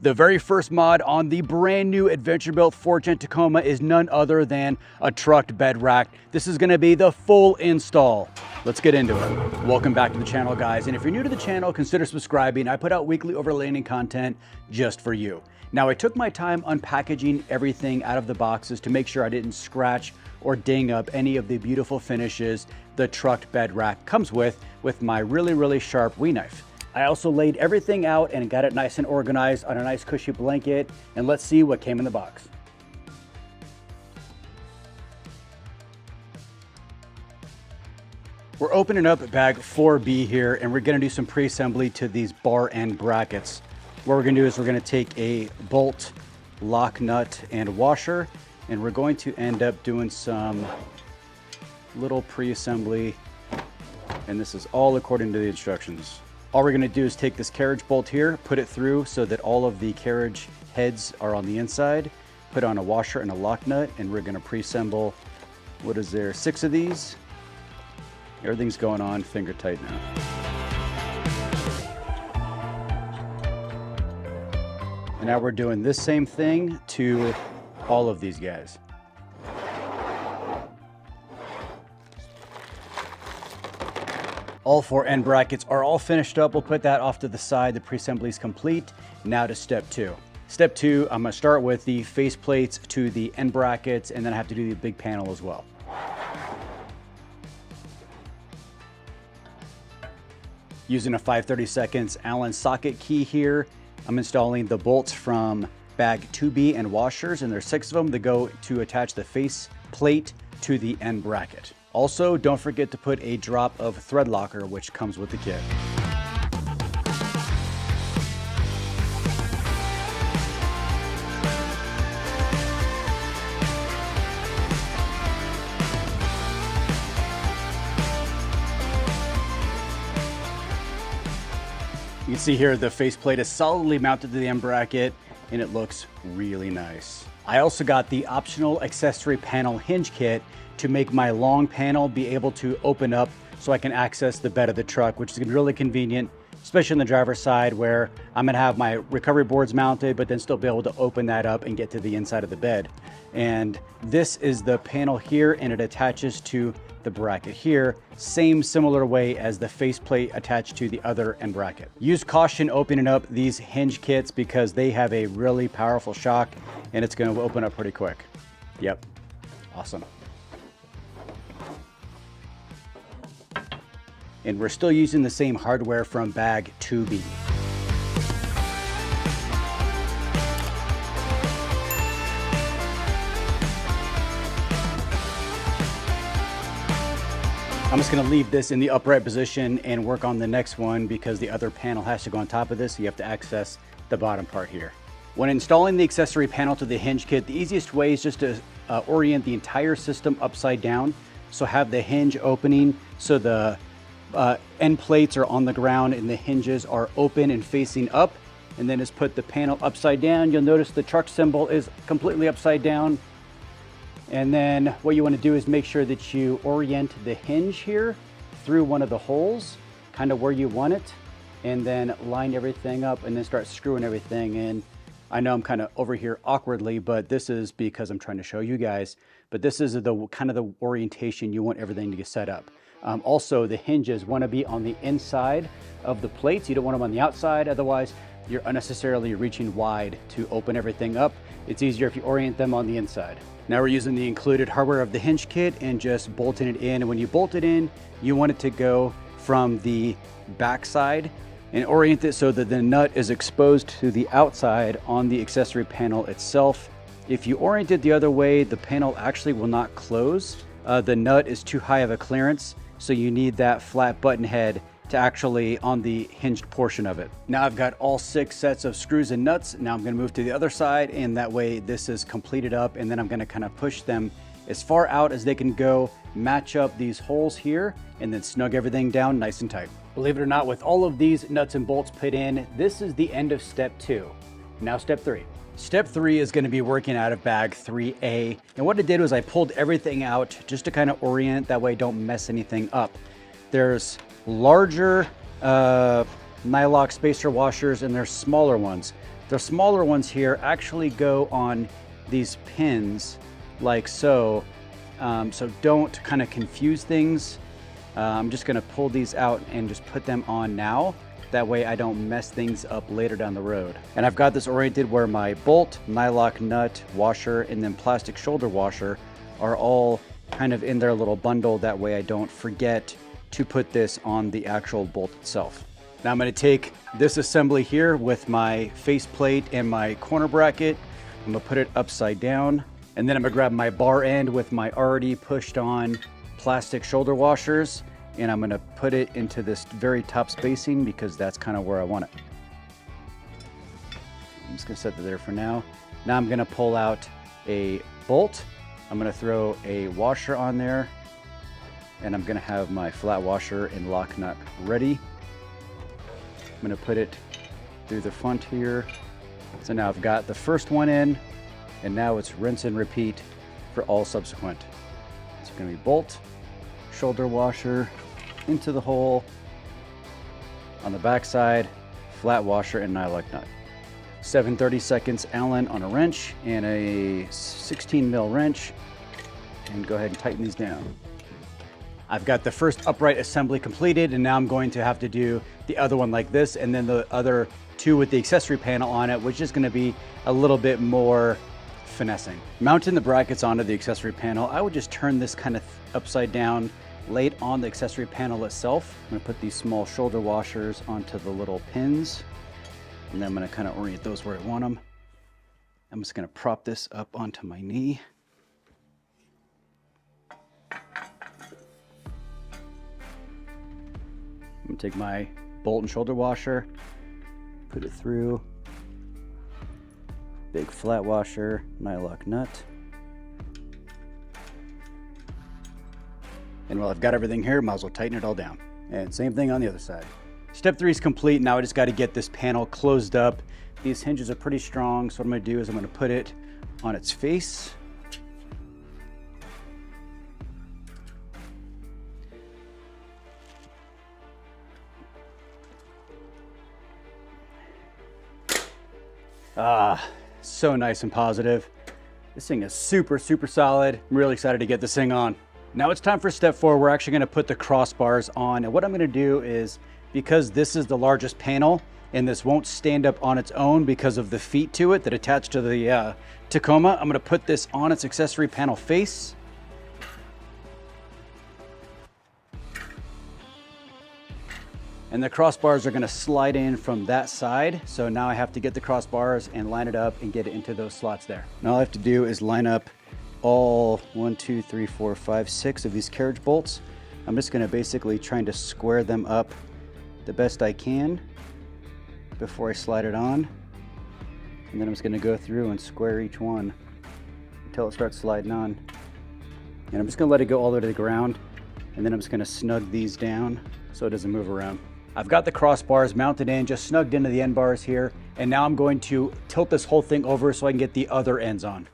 The very first mod on the brand new adventure built 4th-gen Tacoma is none other than a trucked bed rack. This is gonna be the full install. Let's get into it. Welcome back to the channel, guys. And if you're new to the channel, consider subscribing. I put out weekly overlanding content just for you. Now, I took my time unpackaging everything out of the boxes to make sure I didn't scratch or ding up any of the beautiful finishes the trucked bed rack comes with my really sharp wee knife. I also laid everything out and got it nice and organized on a nice cushy blanket, and let's see what came in the box. We're opening up bag 4B here, and we're gonna do some pre-assembly to these bar end brackets. What we're gonna do is we're gonna take a bolt, lock nut, and washer, and we're going to end up doing some little pre-assembly, and this is all according to the instructions. All we're gonna do is take this carriage bolt here, put it through so that all of the carriage heads are on the inside, put on a washer and a lock nut, and we're gonna pre-assemble, what is there, 6 of these? Everything's going on finger tight now. And now we're doing this same thing to all of these guys. All 4 end brackets are all finished up. We'll put that off to the side. The pre-assembly is complete. Now to step 2. Step 2, I'm gonna start with the face plates to the end brackets, and then I have to do the big panel as well. Using a 5/32 Allen socket key here, I'm installing the bolts from bag 2B and washers, and there's 6 of them that go to attach the face plate to the end bracket. Also, don't forget to put a drop of thread locker, which comes with the kit. You can see here the faceplate is solidly mounted to the end bracket, and it looks really nice. I also got the optional accessory panel hinge kit to make my long panel be able to open up so I can access the bed of the truck, which is gonna be really convenient, especially on the driver's side where I'm gonna have my recovery boards mounted, but then still be able to open that up and get to the inside of the bed. And this is the panel here, and it attaches to the bracket here, same similar way as the faceplate attached to the other end bracket. Use caution opening up these hinge kits because they have a really powerful shock, and it's gonna open up pretty quick. Yep, awesome. And we're still using the same hardware from bag 2B. I'm just gonna leave this in the upright position and work on the next one because the other panel has to go on top of this, so you have to access the bottom part here. When installing the accessory panel to the hinge kit, the easiest way is just to orient the entire system upside down. So have the hinge opening so the end plates are on the ground and the hinges are open and facing up, and then just put the panel upside down. You'll notice the truck symbol is completely upside down. And then what you want to do is make sure that you orient the hinge here through one of the holes, kind of where you want it, and then line everything up and then start screwing everything in. I know I'm kind of over here awkwardly, but this is because I'm trying to show you guys, but this is the kind of the orientation you want everything to get set up. Also, the hinges want to be on the inside of the plates. You don't want them on the outside, otherwise you're unnecessarily reaching wide to open everything up. It's easier if you orient them on the inside. Now we're using the included hardware of the hinge kit and just bolting it in. And when you bolt it in, you want it to go from the back side and orient it so that the nut is exposed to the outside on the accessory panel itself. If you orient it the other way, the panel actually will not close. The nut is too high of a clearance, so you need that flat button head to actually on the hinged portion of it. Now I've got all 6 sets of screws and nuts. Now I'm gonna move to the other side, and that way this is completed up, and then I'm gonna kind of push them as far out as they can go, match up these holes here, and then snug everything down nice and tight. Believe it or not, with all of these nuts and bolts put in, this is the end of step 2. Now step 3. Step 3 is going to be working out of bag 3A. And what I did was I pulled everything out just to kind of orient, that way don't mess anything up. There's larger Nylock spacer washers and there's smaller ones. The smaller ones here actually go on these pins like so. So don't kind of confuse things. I'm just gonna pull these out and just put them on now. That way I don't mess things up later down the road. And I've got this oriented where my bolt, nylock nut, washer, and then plastic shoulder washer are all kind of in their little bundle. That way I don't forget to put this on the actual bolt itself. Now I'm gonna take this assembly here with my face plate and my corner bracket. I'm gonna put it upside down. And then I'm gonna grab my bar end with my already pushed on plastic shoulder washers, and I'm gonna put it into this very top spacing because that's kind of where I want it. I'm just gonna set that there for now. Now I'm gonna pull out a bolt. I'm gonna throw a washer on there, and I'm gonna have my flat washer and lock nut ready. I'm gonna put it through the front here. So now I've got the first one in, and now it's rinse and repeat for all subsequent. It's gonna be bolt, shoulder washer, into the hole, on the back side, flat washer and nylock nut. 7/30 seconds Allen on a wrench and a 16 mil wrench, and go ahead and tighten these down. I've got the first upright assembly completed, and now I'm going to have to do the other one like this, and then the other two with the accessory panel on it, which is gonna be a little bit more finessing. Mounting the brackets onto the accessory panel, I would just turn this kind of upside down, lay it on the accessory panel itself. I'm gonna put these small shoulder washers onto the little pins, and then I'm gonna kind of orient those where I want them. I'm just gonna prop this up onto my knee. I'm gonna take my bolt and shoulder washer, put it through, big flat washer, nylock nut. And while I've got everything here, might as well tighten it all down. And same thing on the other side. Step 3 is complete. Now I just got to get this panel closed up. These hinges are pretty strong, so what I'm going to do is I'm going to put it on its face. So nice and positive. This thing is super, super solid. I'm really excited to get this thing on. Now it's time for step 4. We're actually gonna put the crossbars on. And what I'm gonna do is, because this is the largest panel and this won't stand up on its own because of the feet to it that attach to the Tacoma, I'm gonna put this on its accessory panel face. And the crossbars are gonna slide in from that side. So now I have to get the crossbars and line it up and get it into those slots there. Now all I have to do is line up all 1, 2, 3, 4, 5, 6 of these carriage bolts. I'm just gonna basically trying to square them up the best I can before I slide it on. And then I'm just gonna go through and square each one until it starts sliding on. And I'm just gonna let it go all the way to the ground. And then I'm just gonna snug these down so it doesn't move around. I've got the crossbars mounted in, just snugged into the end bars here. And now I'm going to tilt this whole thing over so I can get the other ends on.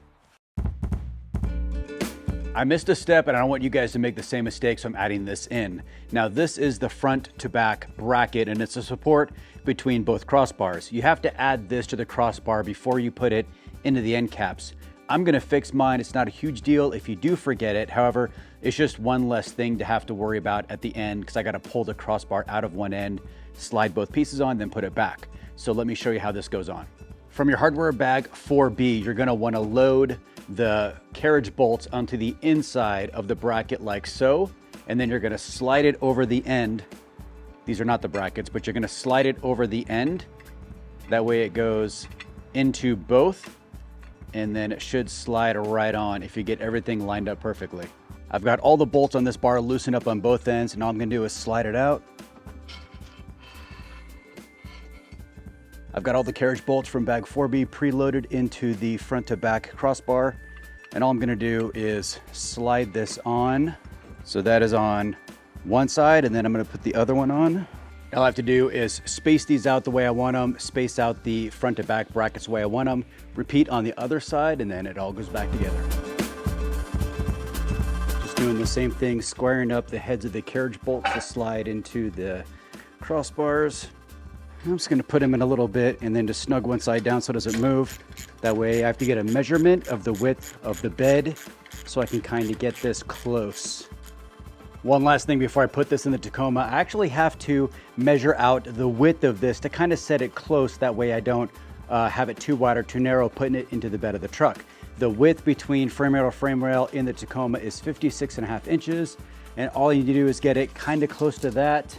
I missed a step and I don't want you guys to make the same mistake, so I'm adding this in. Now this is the front to back bracket, and it's a support between both crossbars. You have to add this to the crossbar before you put it into the end caps. I'm gonna fix mine. It's not a huge deal if you do forget it. However, it's just one less thing to have to worry about at the end because I gotta pull the crossbar out of one end, slide both pieces on, then put it back. So let me show you how this goes on. From your hardware bag 4B, you're gonna wanna load the carriage bolts onto the inside of the bracket like so, and then you're gonna slide it over the end. These are not the brackets, but you're gonna slide it over the end. That way it goes into both, and then it should slide right on if you get everything lined up perfectly. I've got all the bolts on this bar loosened up on both ends, and all I'm gonna do is slide it out. I've got all the carriage bolts from bag 4B preloaded into the front to back crossbar. And all I'm gonna do is slide this on. So that is on one side, and then I'm gonna put the other one on. All I have to do is space these out the way I want them, space out the front to back brackets the way I want them, repeat on the other side, and then it all goes back together. Just doing the same thing, squaring up the heads of the carriage bolts to slide into the crossbars. I'm just gonna put them in a little bit and then just snug one side down so it doesn't move. That way I have to get a measurement of the width of the bed so I can kind of get this close. One last thing before I put this in the Tacoma, I actually have to measure out the width of this to kind of set it close. That way I don't have it too wide or too narrow putting it into the bed of the truck. The width between frame rail to frame rail in the Tacoma is 56.5 inches. And all you need to do is get it kind of close to that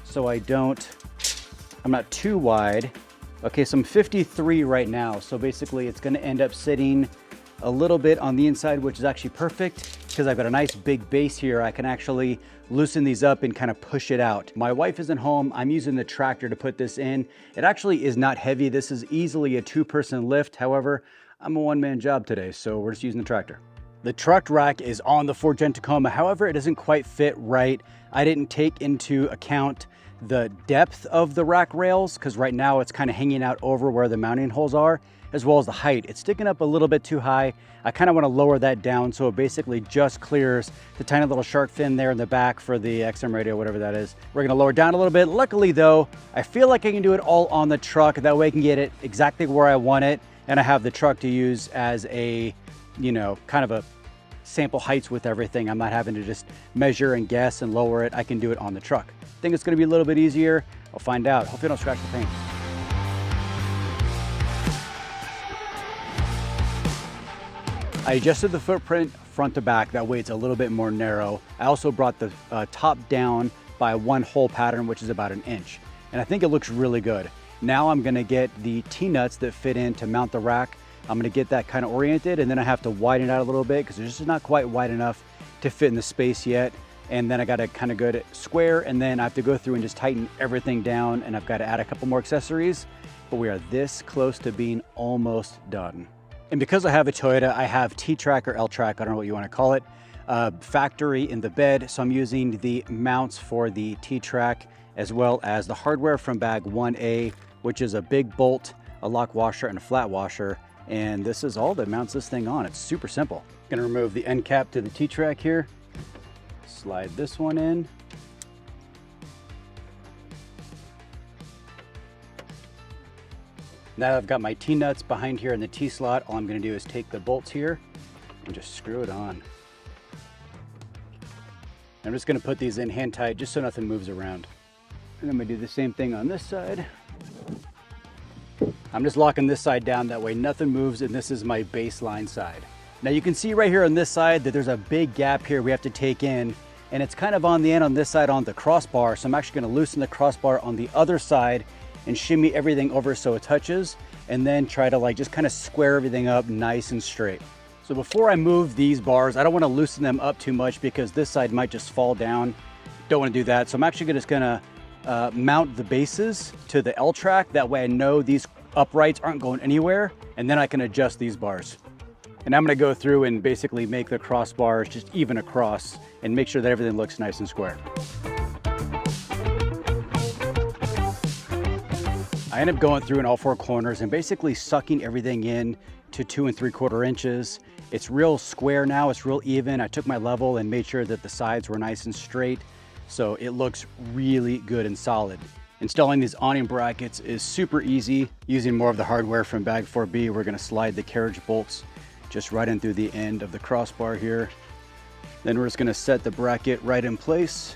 so I'm not too wide. Okay, so I'm 53 right now. So basically it's gonna end up sitting a little bit on the inside, which is actually perfect because I've got a nice big base here. I can actually loosen these up and kind of push it out. My wife isn't home. I'm using the tractor to put this in. It actually is not heavy. This is easily a 2-person lift. However, I'm a one-man job today, so we're just using the tractor. The truck rack is on the 4th-gen Tacoma. However, it doesn't quite fit right. I didn't take into account the depth of the rack rails because right now it's kind of hanging out over where the mounting holes are, as well as the height. It's sticking up a little bit too high. I kind of want to lower that down so it basically just clears the tiny little shark fin there in the back for the XM radio, whatever that is. We're going to lower it down a little bit. Luckily though, I feel like I can do it all on the truck. That way I can get it exactly where I want it. And I have the truck to use as a, kind of a sample heights with everything. I'm not having to just measure and guess and lower it. I can do it on the truck. I think it's going to be a little bit easier. I'll find out. Hopefully I don't scratch the paint. I adjusted the footprint front to back. That way it's a little bit more narrow. I also brought the top down by 1 hole pattern, which is about 1 inch. And I think it looks really good. Now I'm gonna get the T-nuts that fit in to mount the rack. I'm gonna get that kind of oriented, and then I have to widen it out a little bit because it's just not quite wide enough to fit in the space yet. And then I gotta kind of go to square, and then I have to go through and just tighten everything down, and I've got to add a couple more accessories, but we are this close to being almost done. And because I have a Toyota, I have T-Track or L-Track, I don't know what you want to call it, factory in the bed. So I'm using the mounts for the T-Track as well as the hardware from bag 1A, which is a big bolt, a lock washer, and a flat washer. And this is all that mounts this thing on. It's super simple. Gonna remove the end cap to the T-Track here. Slide this one in. Now that I've got my T-nuts behind here in the T-slot, all I'm gonna do is take the bolts here and just screw it on. I'm just gonna put these in hand tight just so nothing moves around. And I'm gonna do the same thing on this side. I'm just locking this side down, that way nothing moves, and this is my baseline side. Now you can see right here on this side that there's a big gap here we have to take in, and it's kind of on the end on this side on the crossbar, so I'm actually gonna loosen the crossbar on the other side and shimmy everything over so it touches, and then try to just kind of square everything up nice and straight. So before I move these bars, I don't want to loosen them up too much because this side might just fall down. Don't want to do that. So I'm actually just gonna mount the bases to the L-track. That way I know these uprights aren't going anywhere, and then I can adjust these bars. And I'm gonna go through and basically make the crossbars just even across and make sure that everything looks nice and square. I end up going through in all 4 corners and basically sucking everything in to 2 3/4 inches. It's real square now, it's real even. I took my level and made sure that the sides were nice and straight, so it looks really good and solid. Installing these awning brackets is super easy. Using more of the hardware from bag 4B, we're gonna slide the carriage bolts just right in through the end of the crossbar here. Then we're just gonna set the bracket right in place,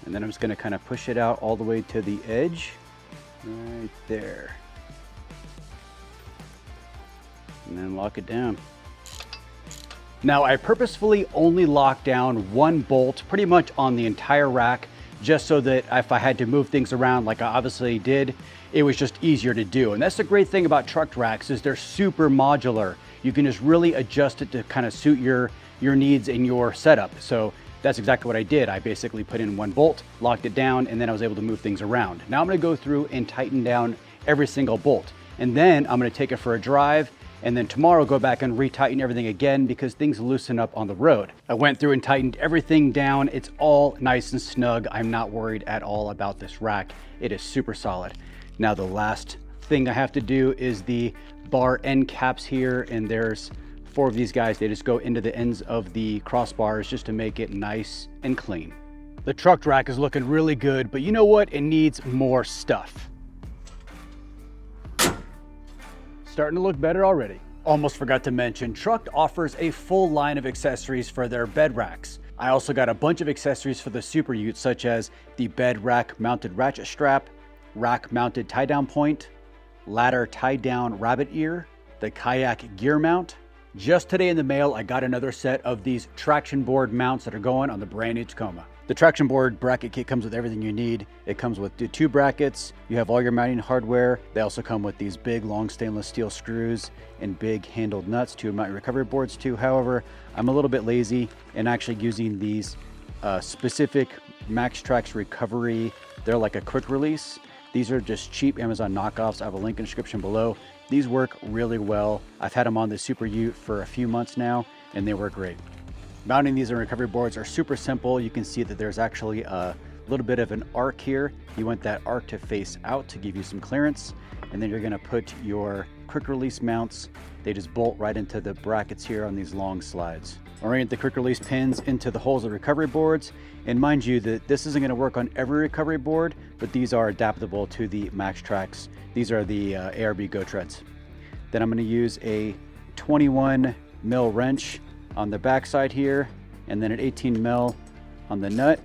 and then I'm just gonna kind of push it out all the way to the edge. Right there. And then lock it down. Now I purposefully only locked down 1 bolt pretty much on the entire rack, just so that if I had to move things around like I obviously did, it was just easier to do. And that's the great thing about truck racks is they're super modular. You can just really adjust it to kind of suit your needs and your setup. So that's exactly what I did. I basically put in 1 bolt, locked it down, and then I was able to move things around. Now I'm gonna go through and tighten down every single bolt. And then I'm gonna take it for a drive, and then tomorrow go back and retighten everything again because things loosen up on the road. I went through and tightened everything down. It's all nice and snug. I'm not worried at all about this rack. It is super solid. Now the last thing I have to do is the bar end caps here, and there's 4 of these guys. They just go into the ends of the crossbars just to make it nice and clean. The truck rack is looking really good, but you know what? It needs more stuff. Starting to look better already. Almost forgot to mention, TRUKD offers a full line of accessories for their bed racks. I also got a bunch of accessories for the Super Ute, such as the bed rack mounted ratchet strap, rack mounted tie down point, ladder tie down rabbit ear, the kayak gear mount. Just today in the mail, I got another set of these traction board mounts that are going on the brand new Tacoma. The traction board bracket kit comes with everything you need. It comes with the 2 brackets. You have all your mounting hardware. They also come with these big long stainless steel screws and big handled nuts to mount your recovery boards to. However, I'm a little bit lazy and actually using these specific MaxTrax recovery. They're like a quick release. These are just cheap Amazon knockoffs. I have a link in the description below. These work really well. I've had them on the Super Ute for a few months now and they work great. Mounting these on recovery boards are super simple. You can see that there's actually a little bit of an arc here. You want that arc to face out to give you some clearance. And then you're gonna put your quick release mounts. They just bolt right into the brackets here on these long slides. Orient the quick release pins into the holes of recovery boards. And mind you that this isn't gonna work on every recovery board, but these are adaptable to the MaxTrax. These are the ARB Go Treads. Then I'm gonna use a 21 mil wrench on the back side here, and then an 18 mil on the nut,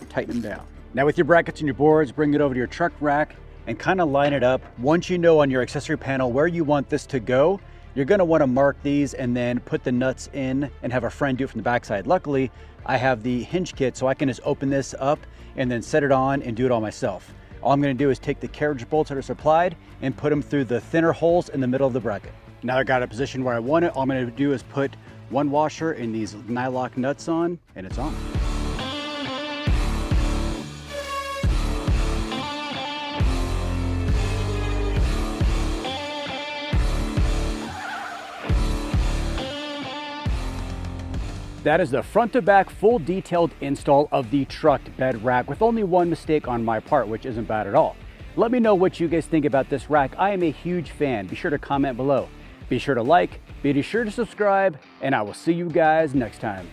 tighten them down. Now with your brackets and your boards, bring it over to your truck rack and kind of line it up. Once you know on your accessory panel where you want this to go, you're gonna wanna mark these and then put the nuts in and have a friend do it from the backside. Luckily, I have the hinge kit, so I can just open this up and then set it on and do it all myself. All I'm gonna do is take the carriage bolts that are supplied and put them through the thinner holes in the middle of the bracket. Now I got it positioned where I want it. All I'm gonna do is put one washer and these nylock nuts on, and it's on. That is the front to back full detailed install of the TRUKD bed rack with only one mistake on my part, which isn't bad at all. Let me know what you guys think about this rack. I am a huge fan. Be sure to comment below. Be sure to like, be sure to subscribe, and I will see you guys next time.